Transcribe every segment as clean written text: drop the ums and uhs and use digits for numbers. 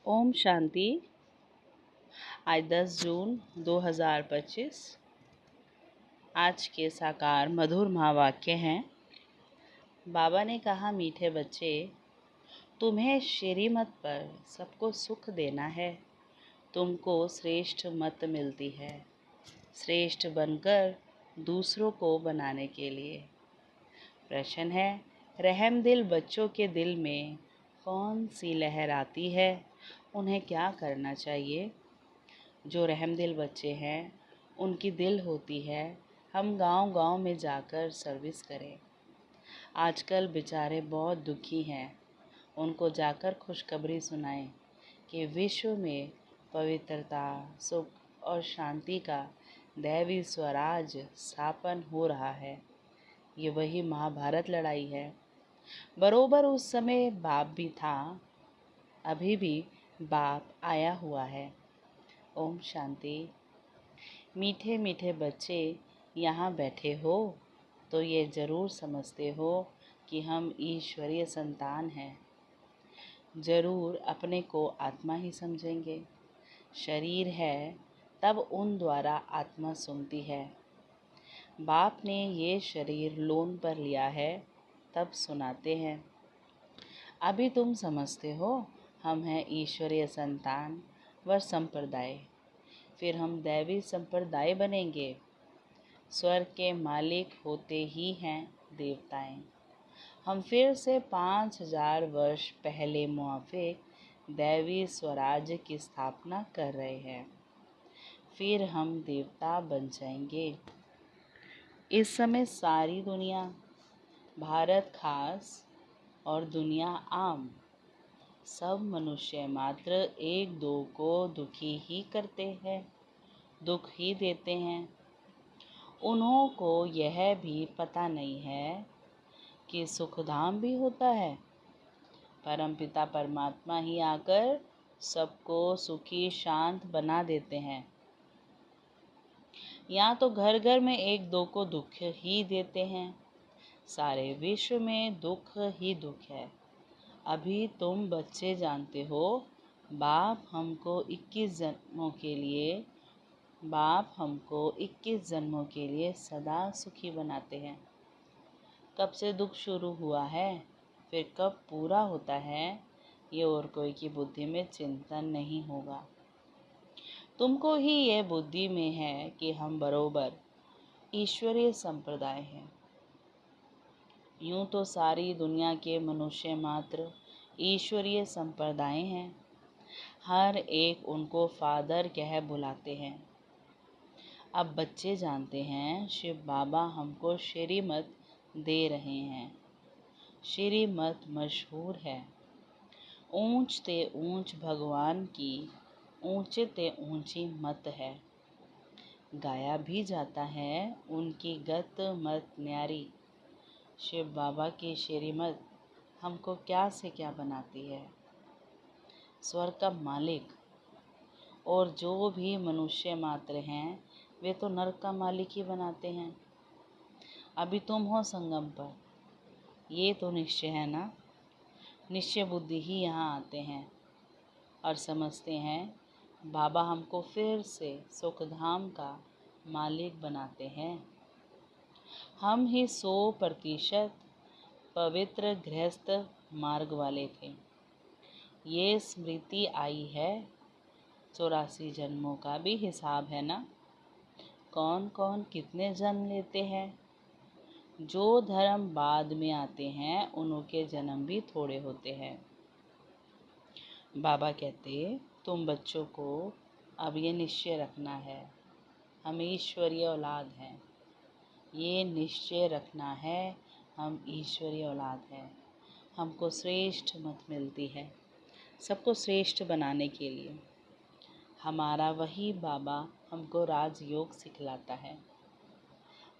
ओम शांति। आज 10 जून 2025। आज के साकार मधुर महावाक्य हैं। बाबा ने कहा, मीठे बच्चे, तुम्हें श्रीमत पर सबको सुख देना है। तुमको श्रेष्ठ मत मिलती है, श्रेष्ठ बनकर दूसरों को बनाने के लिए। प्रश्न है, रहमदिल बच्चों के दिल में कौन सी लहर आती है? उन्हें क्या करना चाहिए? जो रहमदिल बच्चे हैं, उनकी दिल होती है हम गांव-गांव में जाकर सर्विस करें। आजकल बेचारे बहुत दुखी हैं, उनको जाकर खुशखबरी सुनाएं कि विश्व में पवित्रता, सुख और शांति का दैवी स्वराज स्थापन हो रहा है। ये वही महाभारत लड़ाई है। बरोबर उस समय बाप भी था, अभी भी बाप आया हुआ है। ओम शांति। मीठे मीठे बच्चे यहाँ बैठे हो तो ये ज़रूर समझते हो कि हम ईश्वरीय संतान हैं। ज़रूर अपने को आत्मा ही समझेंगे। शरीर है तब उन द्वारा आत्मा सुनती है। बाप ने ये शरीर लोन पर लिया है तब सुनाते हैं। अभी तुम समझते हो हम हैं ईश्वरीय संतान व संप्रदाय। फिर हम दैवी संप्रदाय बनेंगे। स्वर्ग के मालिक होते ही हैं देवताएं। हम फिर से 5000 वर्ष पहले मुआफिक दैवी स्वराज्य की स्थापना कर रहे हैं। फिर हम देवता बन जाएंगे। इस समय सारी दुनिया, भारत खास और दुनिया आम, सब मनुष्य मात्र एक दो को दुखी ही करते हैं, दुख ही देते हैं। उन्हों को यह भी पता नहीं है कि सुखधाम भी होता है। परमपिता परमात्मा ही आकर सबको सुखी शांत बना देते हैं। यहाँ तो घर घर में एक दो को दुख ही देते हैं। सारे विश्व में दुख ही दुख है। अभी तुम बच्चे जानते हो, बाप हमको 21 जन्मों के लिए सदा सुखी बनाते हैं। कब से दुख शुरू हुआ है, फिर कब पूरा होता है, ये और कोई की बुद्धि में चिंतन नहीं होगा। तुमको ही ये बुद्धि में है कि हम बरोबर ईश्वरीय संप्रदाय हैं। यूं तो सारी दुनिया के मनुष्य मात्र ईश्वरीय संप्रदाय हैं। हर एक उनको फादर कह बुलाते हैं। अब बच्चे जानते हैं शिव बाबा हमको श्रीमत दे रहे हैं। श्रीमत मशहूर है। ऊंच ते ऊंच भगवान की ऊंचे ते ऊंची मत है। गाया भी जाता है उनकी गत मत न्यारी। शिव बाबा की श्रीमत हमको क्या से क्या बनाती है। स्वर्ग का मालिक और जो भी मनुष्य मात्र हैं, वे तो नरक का मालिक ही बनाते हैं। अभी तुम हो संगम पर, ये तो निश्चय है ना। निश्चय बुद्धि ही यहाँ आते हैं और समझते हैं बाबा हमको फिर से सुखधाम का मालिक बनाते हैं। हम ही 100% पवित्र गृहस्थ मार्ग वाले थे। ये स्मृति आई है, 84 जन्मों का भी हिसाब है ना। कौन कौन कितने जन्म लेते हैं। जो धर्म बाद में आते हैं उनके जन्म भी थोड़े होते हैं। बाबा कहते, तुम बच्चों को अब ये निश्चय रखना है, हम ईश्वरीय औलाद हैं। ये निश्चय रखना है, हम ईश्वरीय औलाद हैं। हमको श्रेष्ठ मत मिलती है, सबको श्रेष्ठ बनाने के लिए। हमारा वही बाबा हमको राजयोग सिखलाता है।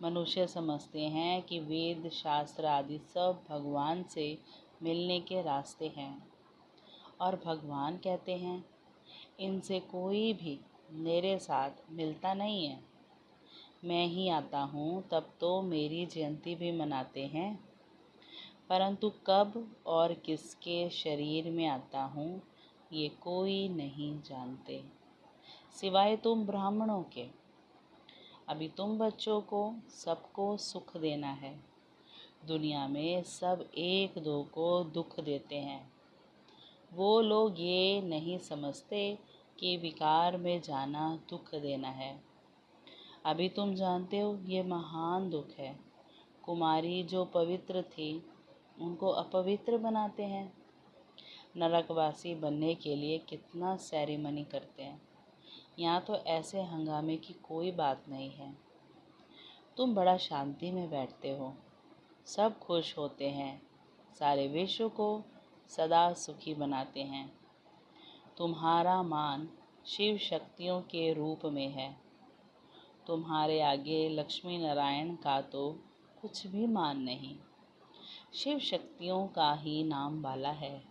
मनुष्य समझते हैं कि वेद शास्त्र आदि सब भगवान से मिलने के रास्ते हैं, और भगवान कहते हैं इनसे कोई भी मेरे साथ मिलता नहीं है। मैं ही आता हूँ तब तो मेरी जयंती भी मनाते हैं, परंतु कब और किसके शरीर में आता हूँ ये कोई नहीं जानते सिवाय तुम ब्राह्मणों के। अभी तुम बच्चों को सबको सुख देना है। दुनिया में सब एक दो को दुख देते हैं। वो लोग ये नहीं समझते कि विकार में जाना दुख देना है। अभी तुम जानते हो ये महान दुख है। कुमारी जो पवित्र थी उनको अपवित्र बनाते हैं। नरकवासी बनने के लिए कितना सेरेमनी करते हैं। यहाँ तो ऐसे हंगामे की कोई बात नहीं है। तुम बड़ा शांति में बैठते हो, सब खुश होते हैं, सारे विश्व को सदा सुखी बनाते हैं। तुम्हारा मान शिव शक्तियों के रूप में है। तुम्हारे आगे लक्ष्मी नारायण का तो कुछ भी मान नहीं। शिव शक्तियों का ही नाम वाला है,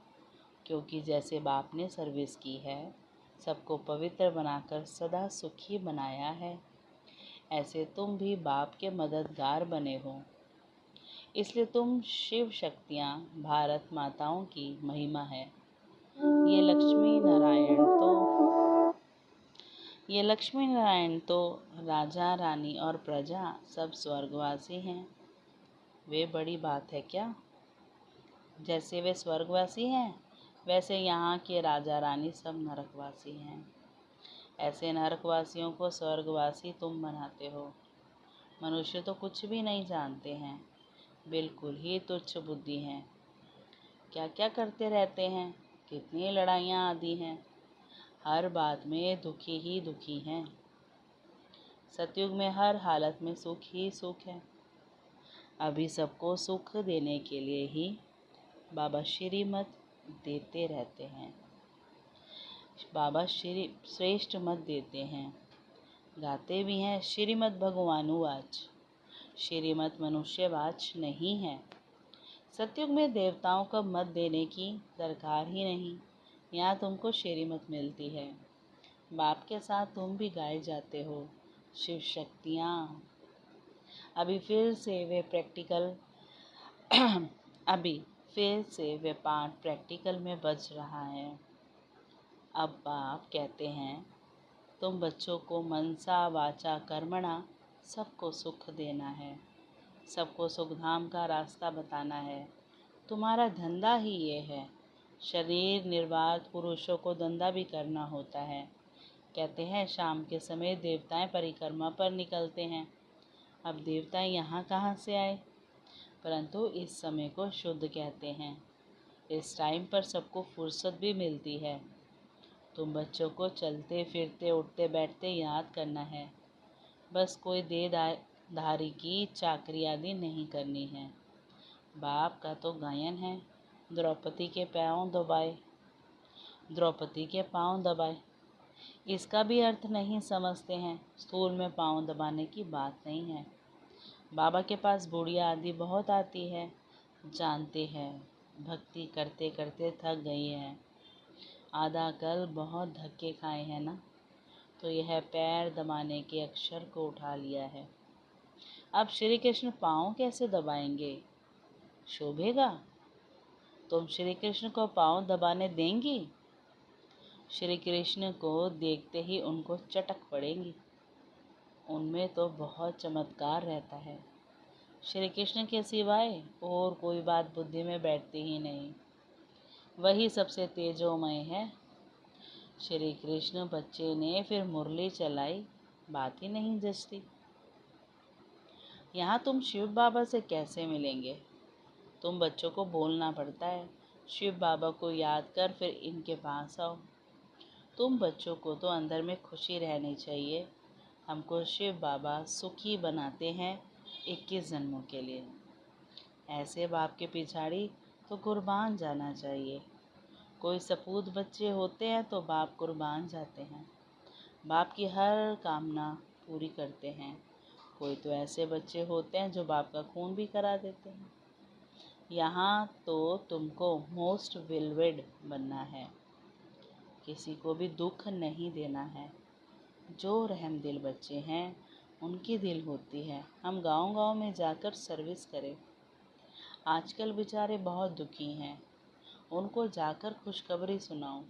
क्योंकि जैसे बाप ने सर्विस की है, सबको पवित्र बनाकर सदा सुखी बनाया है, ऐसे तुम भी बाप के मददगार बने हो। इसलिए तुम शिव शक्तियाँ भारत माताओं की महिमा है। ये लक्ष्मी नारायण तो राजा रानी और प्रजा सब स्वर्गवासी हैं। वे बड़ी बात है क्या? जैसे वे स्वर्गवासी हैं, वैसे यहाँ के राजा रानी सब नरकवासी हैं। ऐसे नरकवासियों को स्वर्गवासी तुम बनाते हो। मनुष्य तो कुछ भी नहीं जानते हैं, बिल्कुल ही तुच्छ बुद्धि हैं। क्या क्या करते रहते हैं, कितनी लड़ाइयाँ आदि हैं, हर बात में दुखी ही दुखी हैं। सतयुग में हर हालत में सुख ही सुख है। अभी सबको सुख देने के लिए ही बाबा श्रीमत देते रहते हैं। बाबा श्री श्रेष्ठ मत देते हैं, गाते भी हैं श्रीमद भगवानुवाच। श्रीमत मनुष्यवाच नहीं है। सतयुग में देवताओं का मत देने की दरकार ही नहीं। यहाँ तुमको श्रीमत मिलती है। बाप के साथ तुम भी गाए जाते हो शिव शक्तियाँ। अभी फिर से वे पाठ प्रैक्टिकल में बज रहा है। अब बाप कहते हैं तुम बच्चों को मनसा वाचा कर्मणा सबको सुख देना है, सबको सुखधाम का रास्ता बताना है। तुम्हारा धंधा ही ये है। शरीर निर्वात पुरुषों को धंधा भी करना होता है। कहते हैं शाम के समय देवताएं परिक्रमा पर निकलते हैं। अब देवता यहाँ कहाँ से आए? परंतु इस समय को शुद्ध कहते हैं। इस टाइम पर सबको फुर्सत भी मिलती है। तुम बच्चों को चलते फिरते उठते बैठते याद करना है। बस कोई देहधारी की चाकरी आदि नहीं करनी है। बाप का तो गायन है, द्रौपदी के पाँव दबाए। इसका भी अर्थ नहीं समझते हैं। स्थूल में पाँव दबाने की बात नहीं है। बाबा के पास बुढ़िया आदि बहुत आती है, जानते हैं भक्ति करते करते थक गई है। आधा कल बहुत धक्के खाए हैं ना, तो यह पैर दबाने के अक्षर को उठा लिया है। अब श्री कृष्ण पाँव कैसे दबाएंगे? शोभेगा? तुम श्री कृष्ण को पाँव दबाने देंगी? श्री कृष्ण को देखते ही उनको चटक पड़ेंगी। उनमें तो बहुत चमत्कार रहता है। श्री कृष्ण के सिवाय और कोई बात बुद्धि में बैठती ही नहीं। वही सबसे तेजोमय है। श्री कृष्ण बच्चे ने फिर मुरली चलाई, बात ही नहीं जचती। यहाँ तुम शिव बाबा से कैसे मिलेंगे? तुम बच्चों को बोलना पड़ता है, शिव बाबा को याद कर फिर इनके पास आओ। तुम बच्चों को तो अंदर में खुशी रहनी चाहिए। हमको शिव बाबा सुखी बनाते हैं 21 जन्मों के लिए। ऐसे बाप के पिछाड़ी तो कुर्बान जाना चाहिए। कोई सपूत बच्चे होते हैं तो बाप कुर्बान जाते हैं, बाप की हर कामना पूरी करते हैं। कोई तो ऐसे बच्चे होते हैं जो बाप का खून भी करा देते हैं। यहाँ तो तुमको मोस्ट विलवेड बनना है, किसी को भी दुख नहीं देना है। जो रहम दिल बच्चे हैं उनकी दिल होती है हम गांव-गांव में जाकर सर्विस करें। आजकल बेचारे बहुत दुखी हैं, उनको जाकर खुशखबरी सुनाओ।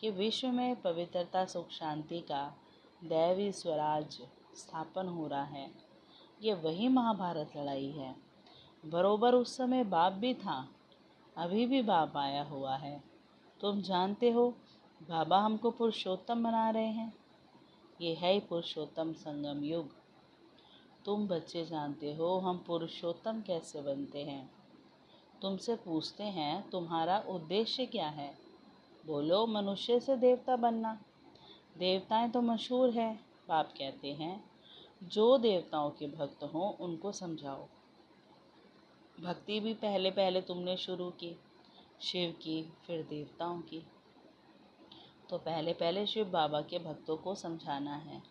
कि विश्व में पवित्रता सुख शांति का दैवी स्वराज्य स्थापन हो रहा है। ये वही महाभारत लड़ाई है। बरोबर उस समय बाप भी था, अभी भी बाप आया हुआ है। तुम जानते हो बाबा हमको पुरुषोत्तम बना रहे हैं। ये है ही पुरुषोत्तम संगम युग। तुम बच्चे जानते हो हम पुरुषोत्तम कैसे बनते हैं। तुमसे पूछते हैं तुम्हारा उद्देश्य क्या है। बोलो मनुष्य से देवता बनना। देवताएं तो मशहूर है। बाप कहते हैं जो देवताओं के भक्त हों उनको समझाओ। भक्ति भी पहले पहले तुमने शुरू की, शिव की फिर देवताओं की। तो पहले पहले शिव बाबा के भक्तों को समझाना है।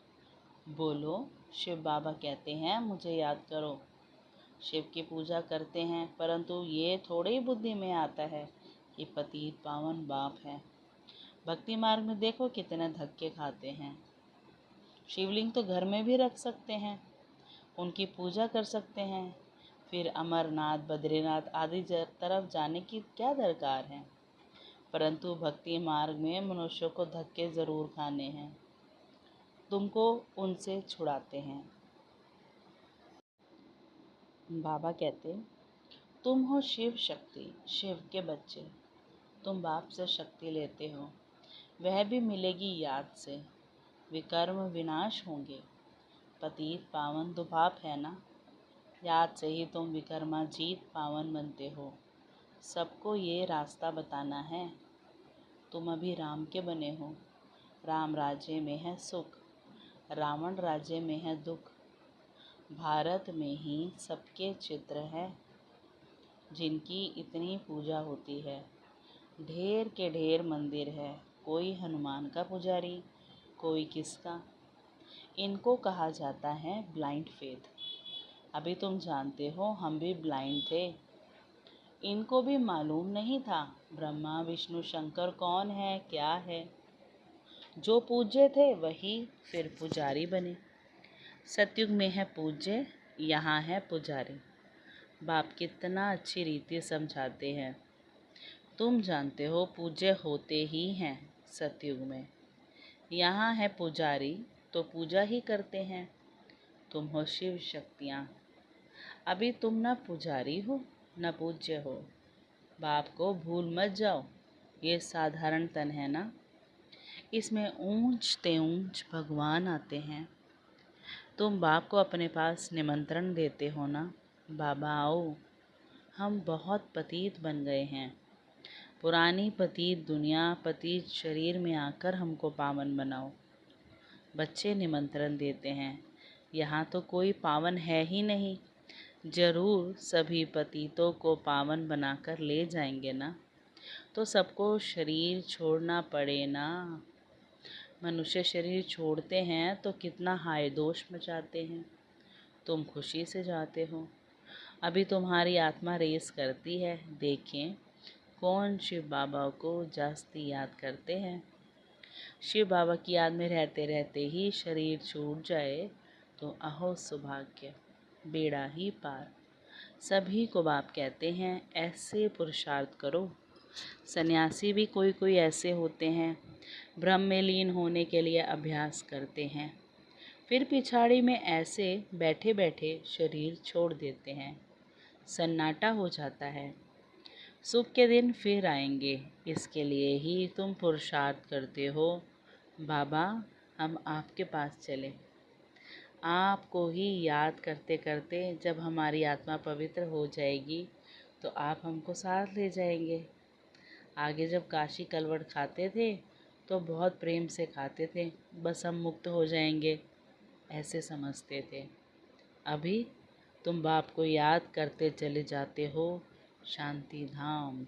बोलो शिव बाबा कहते हैं मुझे याद करो। शिव की पूजा करते हैं, परंतु ये थोड़े ही बुद्धि में आता है कि पतित पावन बाप है। भक्ति मार्ग में देखो कितने धक्के खाते हैं। शिवलिंग तो घर में भी रख सकते हैं, उनकी पूजा कर सकते हैं, फिर अमरनाथ बद्रीनाथ आदि तरफ जाने की क्या दरकार है। परंतु भक्ति मार्ग में मनुष्यों को धक्के ज़रूर खाने हैं। तुमको उनसे छुड़ाते हैं। बाबा कहते तुम हो शिव शक्ति, शिव के बच्चे। तुम बाप से शक्ति लेते हो, वह भी मिलेगी याद से। विकर्म विनाश होंगे। पतित पावन तो बाप है ना, याद से ही तुम विकर्माजीत पावन बनते हो। सबको ये रास्ता बताना है। तुम अभी राम के बने हो। राम राज्य में है सुख, रावण राज्य में है दुख। भारत में ही सबके चित्र है जिनकी इतनी पूजा होती है। ढेर के ढेर मंदिर है, कोई हनुमान का पुजारी, कोई किसका। इनको कहा जाता है ब्लाइंड फेथ। अभी तुम जानते हो हम भी ब्लाइंड थे। इनको भी मालूम नहीं था ब्रह्मा विष्णु शंकर कौन है क्या है। जो पूज्य थे वही फिर पुजारी बने। सतयुग में है पूज्य, यहाँ है पुजारी। बाप कितना अच्छी रीति समझाते हैं। तुम जानते हो पूज्य होते ही हैं सतयुग में। यहाँ है पुजारी तो पूजा ही करते हैं। तुम हो शिव शक्तियाँ। अभी तुम न पुजारी हो न पूज्य हो। बाप को भूल मत जाओ, ये साधारण तन है ना, इसमें ऊंच ते ऊंच भगवान आते हैं। तुम बाप को अपने पास निमंत्रण देते हो ना, बाबा आओ, हम बहुत पतित बन गए हैं। पुरानी पतित दुनिया पतित शरीर में आकर हमको पावन बनाओ। बच्चे निमंत्रण देते हैं। यहाँ तो कोई पावन है ही नहीं, जरूर सभी पतितों को पावन बनाकर ले जाएंगे ना। तो सबको शरीर छोड़ना पड़े ना। मनुष्य शरीर छोड़ते हैं तो कितना हाय दोष मचाते हैं। तुम खुशी से जाते हो। अभी तुम्हारी आत्मा रेस करती है, देखें कौन शिव बाबा को जास्ती याद करते हैं। शिव बाबा की याद में रहते रहते ही शरीर छूट जाए तो अहो सौभाग्य, बेड़ा ही पार। सभी को बाप कहते हैं ऐसे पुरुषार्थ करो। सन्यासी भी कोई कोई ऐसे होते हैं, ब्रह्म में लीन होने के लिए अभ्यास करते हैं, फिर पिछाड़ी में ऐसे बैठे बैठे शरीर छोड़ देते हैं। सन्नाटा हो जाता है। सुख के दिन फिर आएंगे, इसके लिए ही तुम पुरुषार्थ करते हो। बाबा हम आपके पास चले। आपको ही याद करते करते जब हमारी आत्मा पवित्र हो जाएगी तो आप हमको साथ ले जाएंगे। आगे जब काशी कलवट खाते थे तो बहुत प्रेम से खाते थे, बस हम मुक्त हो जाएंगे ऐसे समझते थे। अभी तुम बाप को याद करते चले जाते हो शांति धाम।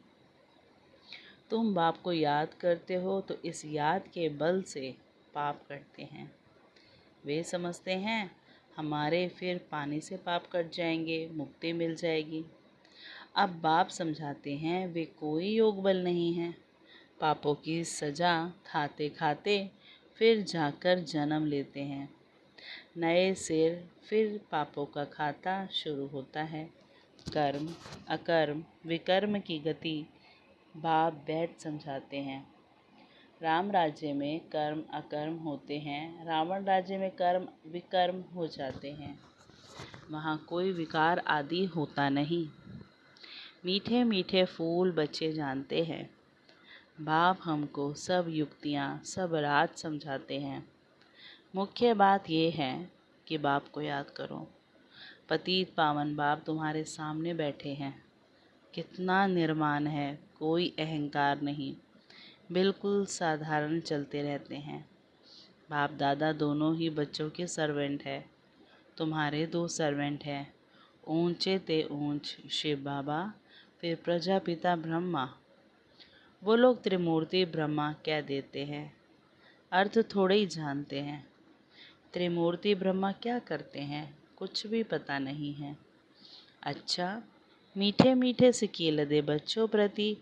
तुम बाप को याद करते हो तो इस याद के बल से पाप करते हैं। वे समझते हैं हमारे फिर पानी से पाप कट जाएंगे, मुक्ति मिल जाएगी। अब बाप समझाते हैं वे कोई योग बल नहीं है। पापों की सज़ा खाते खाते फिर जाकर जन्म लेते हैं। नए सिर फिर पापों का खाता शुरू होता है। कर्म अकर्म विकर्म की गति बाप बैठ समझाते हैं। राम राज्य में कर्म अकर्म होते हैं, रावण राज्य में कर्म विकर्म हो जाते हैं। वहाँ कोई विकार आदि होता नहीं। मीठे मीठे फूल बच्चे जानते हैं। बाप हमको सब युक्तियाँ सब राज समझाते हैं। मुख्य बात ये है कि बाप को याद करो। पतित पावन बाप तुम्हारे सामने बैठे हैं। कितना निर्माण है, कोई अहंकार नहीं, बिल्कुल साधारण चलते रहते हैं। बाप दादा दोनों ही बच्चों के सर्वेंट है। तुम्हारे 2 सर्वेंट हैं, ऊंचे ते ऊंच शिव बाबा, फिर प्रजापिता ब्रह्मा। वो लोग त्रिमूर्ति ब्रह्मा कह देते हैं, अर्थ थोड़े ही जानते हैं। त्रिमूर्ति ब्रह्मा क्या करते हैं, कुछ भी पता नहीं है। अच्छा, मीठे मीठे सिकील दे बच्चों प्रति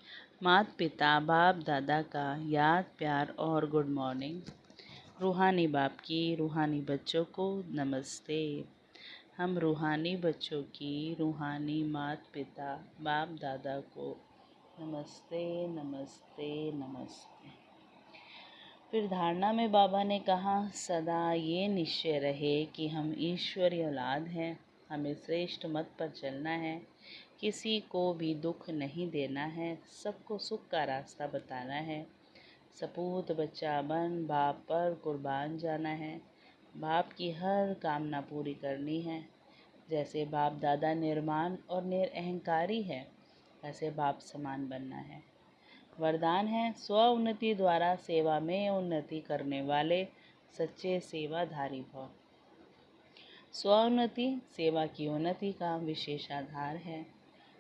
माता पिता बाप दादा का याद प्यार और गुड मॉर्निंग। रूहानी बाप की रूहानी बच्चों को नमस्ते। हम रूहानी बच्चों की रूहानी माता पिता बाप दादा को नमस्ते नमस्ते नमस्ते। फिर धारणा में बाबा ने कहा, सदा ये निश्चय रहे कि हम ईश्वरीय औलाद हैं। हमें श्रेष्ठ मत पर चलना है, किसी को भी दुख नहीं देना है, सबको सुख का रास्ता बताना है। सपूत बच्चा बन बाप पर कुर्बान जाना है। बाप की हर कामना पूरी करनी है। जैसे बाप दादा निर्माण और निरअहंकारी है, ऐसे बाप समान बनना है। वरदान है, स्व उन्नति द्वारा सेवा में उन्नति करने वाले सच्चे सेवाधारी भव। स्वोन्नति सेवा की उन्नति का विशेष आधार है।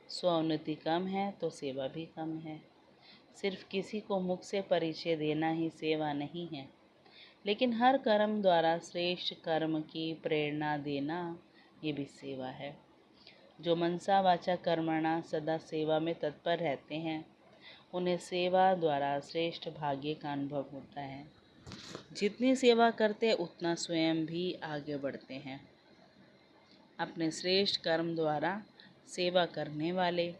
स्वोन्नति कम है तो सेवा भी कम है। सिर्फ किसी को मुख से परिचय देना ही सेवा नहीं है, लेकिन हर कर्म द्वारा श्रेष्ठ कर्म की प्रेरणा देना ये भी सेवा है। जो मनसा वाचा कर्मणा सदा सेवा में तत्पर रहते हैं, उन्हें सेवा द्वारा श्रेष्ठ भाग्य का अनुभव होता है। जितनी सेवा करते उतना स्वयं भी आगे बढ़ते हैं। अपने श्रेष्ठ कर्म द्वारा सेवा करने वाले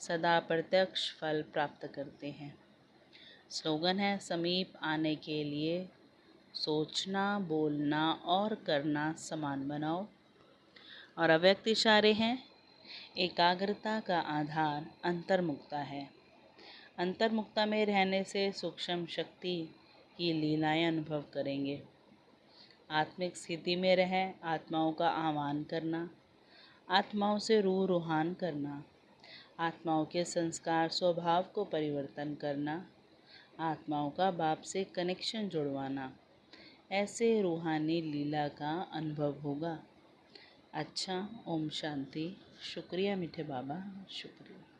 सदा प्रत्यक्ष फल प्राप्त करते हैं। स्लोगन है, समीप आने के लिए सोचना बोलना और करना समान बनाओ। और अव्यक्त इशारे हैं, एकाग्रता का आधार अंतर्मुक्ता है। अंतर्मुक्ता में रहने से सूक्ष्म शक्ति की लीलाएं अनुभव करेंगे। आत्मिक स्थिति में रहें, आत्माओं का आह्वान करना, आत्माओं से रूहान करना, आत्माओं के संस्कार स्वभाव को परिवर्तन करना, आत्माओं का बाप से कनेक्शन जुड़वाना, ऐसे रूहानी लीला का अनुभव होगा। अच्छा, ओम शांति। शुक्रिया मीठे बाबा, शुक्रिया।